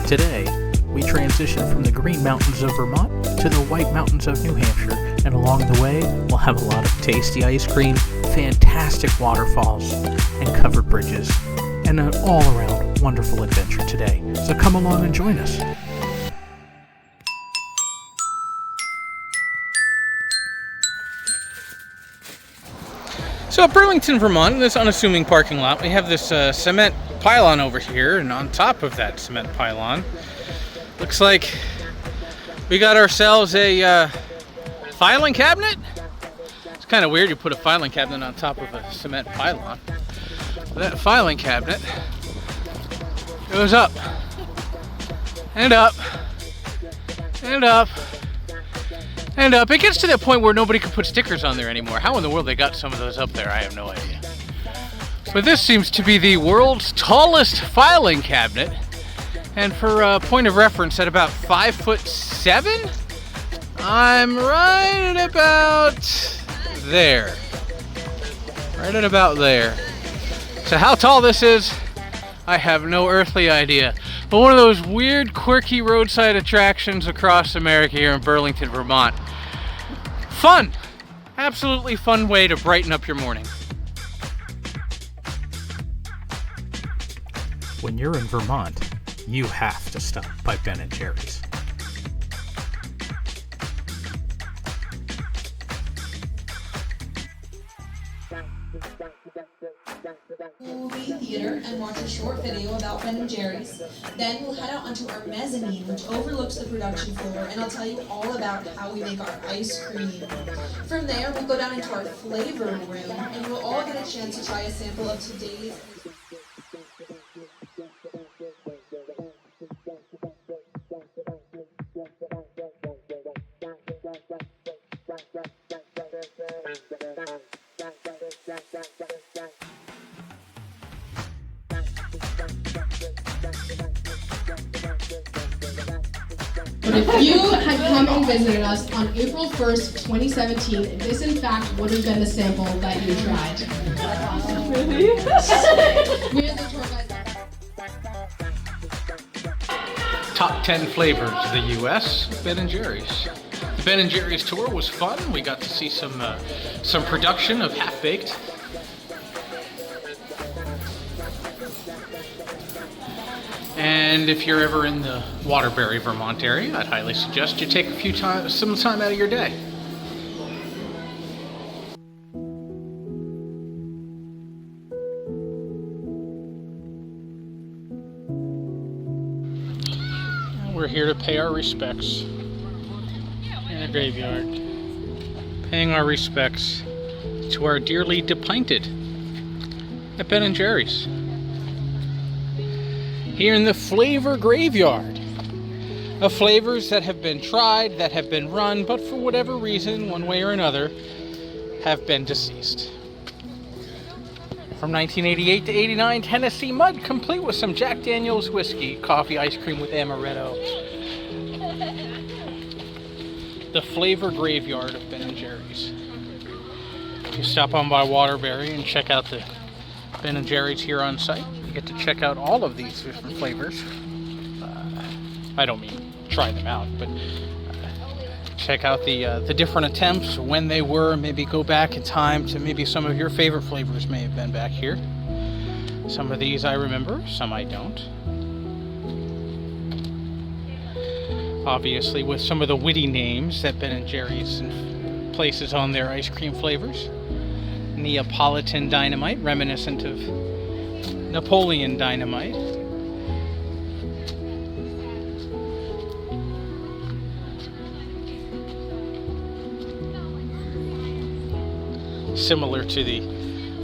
Today, we transition from the Green Mountains of Vermont to the White Mountains of New Hampshire, and along the way, we'll have a lot of tasty ice cream, fantastic waterfalls, and covered bridges, and an all-around wonderful adventure today. So come along and join us. So at Burlington, Vermont, in this unassuming parking lot, we have this cement pylon over here, and on top of that cement pylon, looks like we got ourselves a filing cabinet. It's kind of weird you put a filing cabinet on top of a cement pylon. That filing cabinet goes up and up and up and up. It gets to that point where nobody can put stickers on there anymore. How in the world they got some of those up there, I have no idea. But this seems to be the world's tallest filing cabinet. And for a point of reference, at about 5'7", I'm right at about there. Right at about there. So how tall this is, I have no earthly idea. But one of those weird, quirky roadside attractions across America here in Burlington, Vermont. Fun! Absolutely fun way to brighten up your morning. When you're in Vermont, you have to stop by Ben & Jerry's. Movie theater and watch a short video about Ben & Jerry's. Then we'll head out onto our mezzanine, which overlooks the production floor, and I'll tell you all about how we make our ice cream. From there, we'll go down into our flavor room, and you'll all get a chance to try a sample of today's But if you had come and visited us on April 1st, 2017, this in fact would have been the sample that you tried. Really? We're the tour guys. Top 10 flavors of the U.S. Ben & Jerry's. The Ben & Jerry's tour was fun. We got to see some production of half-baked. And if you're ever in the Waterbury, Vermont area, I'd highly suggest you take some time out of your day. We're here to pay our respects in a graveyard. Paying our respects to our dearly depinted at Ben & Jerry's. Here in the flavor graveyard of flavors that have been tried, that have been run, but for whatever reason, one way or another, have been deceased. From 1988 to 89, Tennessee Mud, complete with some Jack Daniel's whiskey, coffee ice cream with amaretto. The flavor graveyard of Ben & Jerry's. You stop on by Waterbury and check out the Ben & Jerry's here on site. You get to check out all of these different flavors. I don't mean try them out, but check out the different attempts, when they were, maybe go back in time to maybe some of your favorite flavors may have been back here. Some of these I remember, some I don't. Obviously with some of the witty names that Ben & Jerry's places on their ice cream flavors. Neapolitan Dynamite, reminiscent of Napoleon Dynamite. Similar to the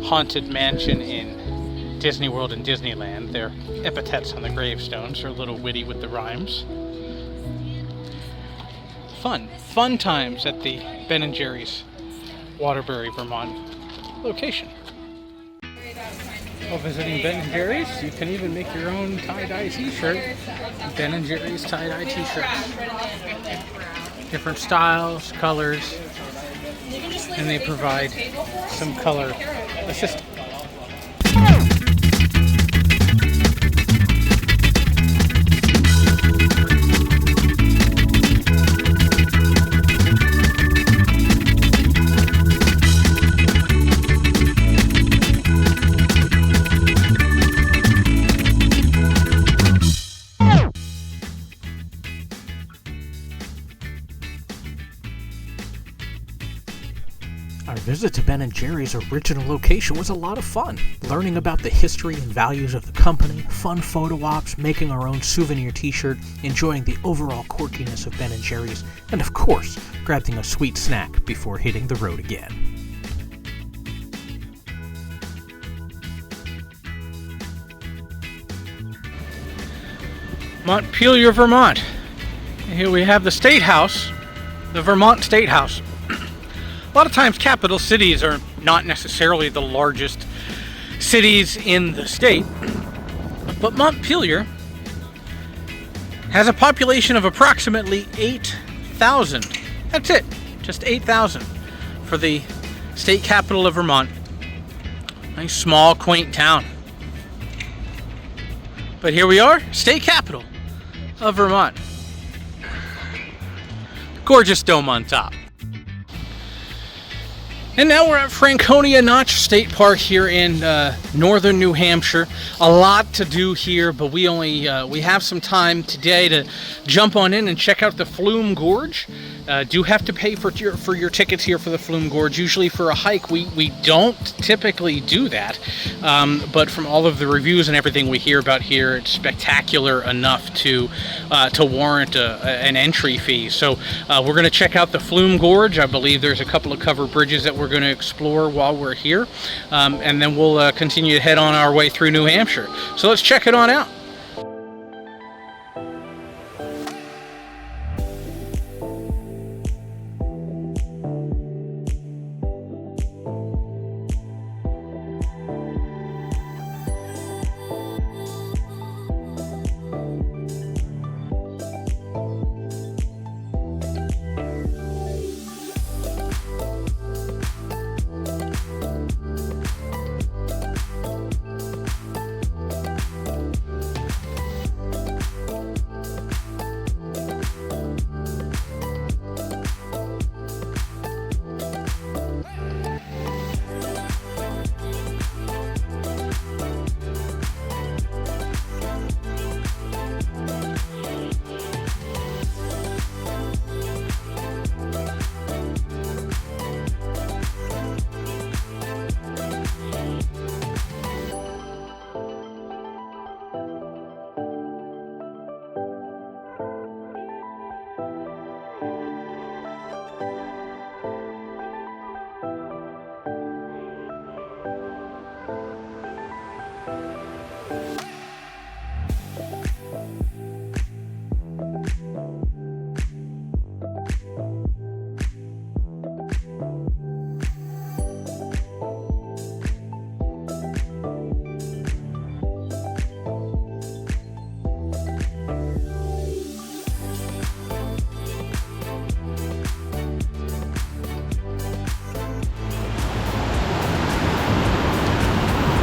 Haunted Mansion in Disney World and Disneyland, their epithets on the gravestones are a little witty with the rhymes. Fun times at the Ben & Jerry's Waterbury, Vermont location. While visiting Ben & Jerry's, you can even make your own tie-dye t-shirt. Ben & Jerry's tie-dye t-shirts. Different styles, colors, and they provide some color assistance. visit to Ben & Jerry's original location was a lot of fun. Learning about the history and values of the company, fun photo ops, making our own souvenir t-shirt, enjoying the overall quirkiness of Ben & Jerry's, and of course, grabbing a sweet snack before hitting the road again. Montpelier, Vermont. Here we have the State House, the Vermont State House. A lot of times capital cities are not necessarily the largest cities in the state, but Montpelier has a population of approximately 8,000. That's it, just 8,000 for the state capital of Vermont. Nice small quaint town. But here we are, state capital of Vermont. Gorgeous dome on top. And now we're at Franconia Notch State Park here in northern New Hampshire. A lot to do here, but we have some time today to jump on in and check out the Flume Gorge. Do have to pay for your tickets here for the Flume Gorge. Usually for a hike, we don't typically do that, but from all of the reviews and everything we hear about here, it's spectacular enough to warrant an entry fee. So we're going to check out the Flume Gorge. I believe there's a couple of covered bridges that we're going to explore while we're here, and then we'll continue to head on our way through New Hampshire. So let's check it on out.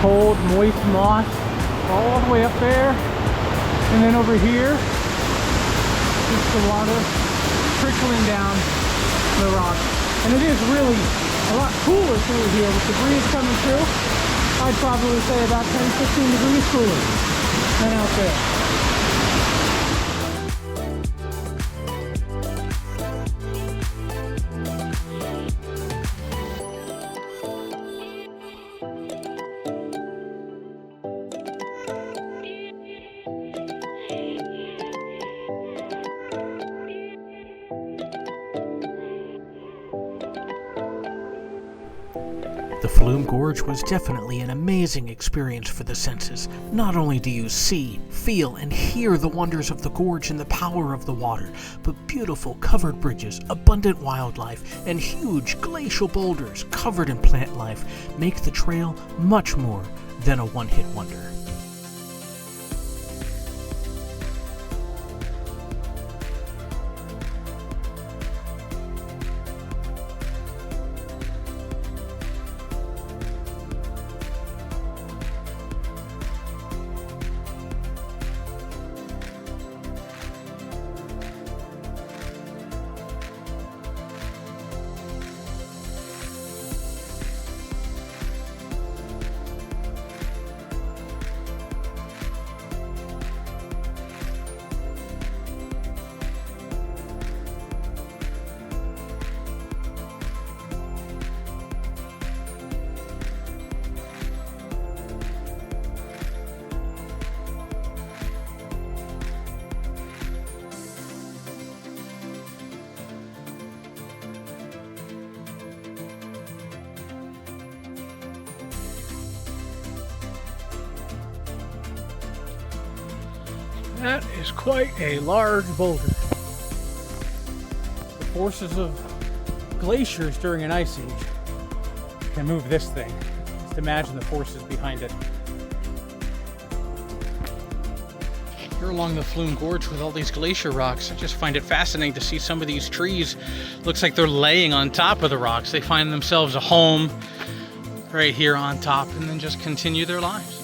Cold, moist moss all the way up there, and then over here, just the water trickling down the rock. And it is really a lot cooler through here with the breeze coming through. I'd probably say about 10-15 degrees cooler than out there. The Flume Gorge was definitely an amazing experience for the senses. Not only do you see, feel, and hear the wonders of the gorge and the power of the water, but beautiful covered bridges, abundant wildlife, and huge glacial boulders covered in plant life make the trail much more than a one-hit wonder. That is quite a large boulder. The forces of glaciers during an ice age can move this thing. Just imagine the forces behind it. Here along the Flume Gorge with all these glacier rocks, I just find it fascinating to see some of these trees. Looks like they're laying on top of the rocks. They find themselves a home right here on top and then just continue their lives.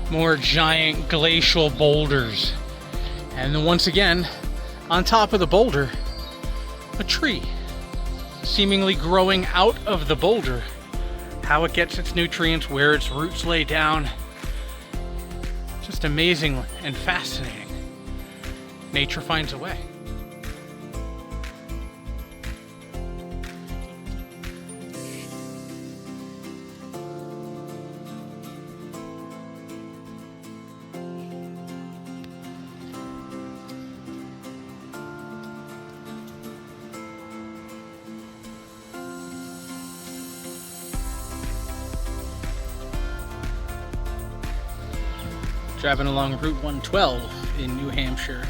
More giant glacial boulders. And then once again, on top of the boulder, a tree seemingly growing out of the boulder. How it gets its nutrients, where its roots lay down. Just amazing and fascinating. Nature finds a way. Driving along Route 112 in New Hampshire,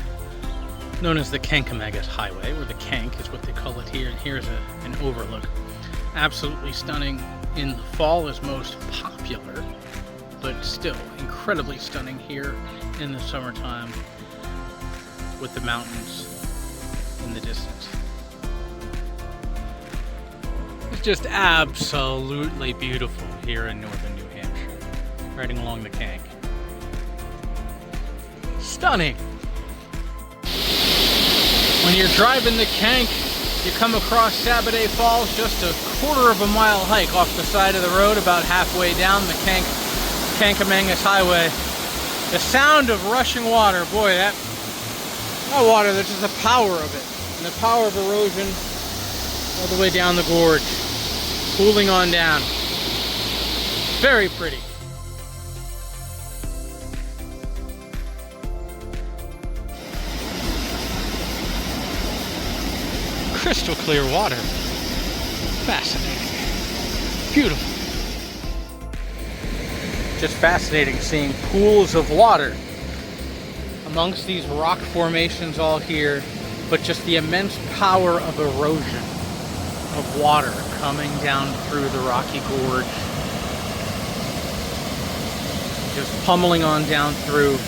known as the Kankamagus Highway, or the Kank is what they call it here, and here's an overlook. Absolutely stunning. In the fall is most popular, but still incredibly stunning here in the summertime with the mountains in the distance. It's just absolutely beautiful here in northern New Hampshire, riding along the Kank. Stunning. When you're driving the Kank, you come across Sabaday Falls, just a quarter-of-a-mile hike off the side of the road, about halfway down the Kankamagus Highway. The sound of rushing water, boy, that water, there's just the power of it, and the power of erosion all the way down the gorge, cooling on down. Very pretty. Crystal clear water. Fascinating. Beautiful. Just fascinating seeing pools of water amongst these rock formations all here, but just the immense power of erosion of water coming down through the rocky gorge. Just pummeling on down through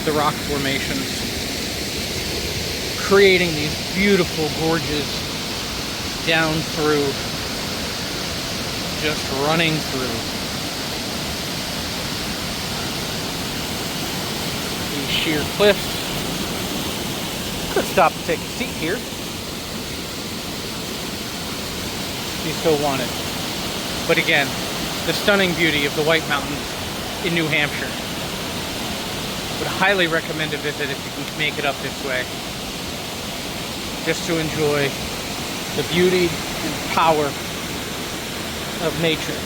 the rock formations, creating these beautiful gorges down through, just running through these sheer cliffs. Could stop to take a seat here if you so wanted. But again, the stunning beauty of the White Mountains in New Hampshire. Would highly recommend a visit if you can make it up this way, just to enjoy the beauty and power of nature.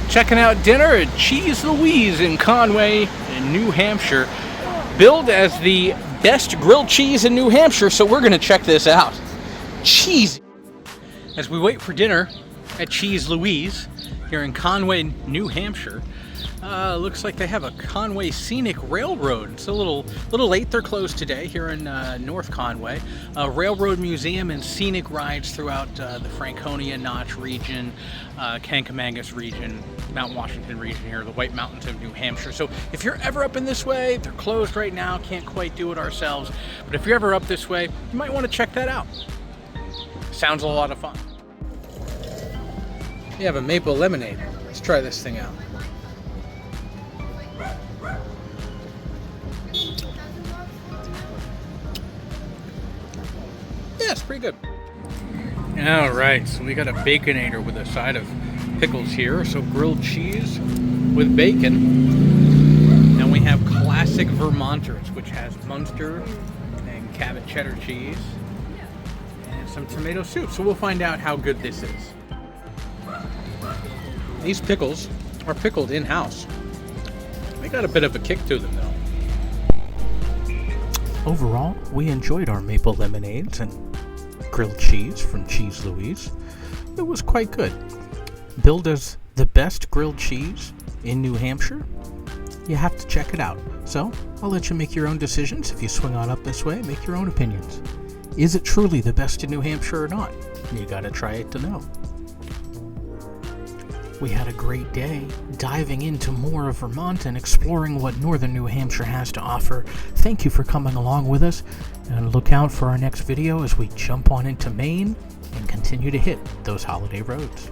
Checking out dinner at Cheese Louise in Conway, in New Hampshire. Billed as the best grilled cheese in New Hampshire, so we're gonna check this out. Cheese! As we wait for dinner at Cheese Louise here in Conway, New Hampshire, looks like they have a Conway Scenic Railroad. It's a little late. They're closed today here in North Conway. A railroad museum and scenic rides throughout the Franconia Notch region, Kankamagus region, Mount Washington region here, the White Mountains of New Hampshire. So if you're ever up in this way, they're closed right now, can't quite do it ourselves, but if you're ever up this way, you might want to check that out. Sounds a lot of fun. You have a maple lemonade. Let's try this thing out. Yeah, it's pretty good. All right, so we got a Baconator with a side of pickles here. So grilled cheese with bacon. And we have classic Vermonters, which has Munster and Cabot cheddar cheese and some tomato soup. So we'll find out how good this is. These pickles are pickled in-house. They got a bit of a kick to them, though. Overall, we enjoyed our maple lemonades, and grilled cheese from Cheese Louise. It was quite good. Billed as the best grilled cheese in New Hampshire. You have to check it out. So, I'll let you make your own decisions. If you swing on up this way, make your own opinions. Is it truly the best in New Hampshire or not? You gotta try it to know. We had a great day diving into more of Vermont and exploring what northern New Hampshire has to offer. Thank you for coming along with us, and look out for our next video as we jump on into Maine and continue to hit those holiday roads.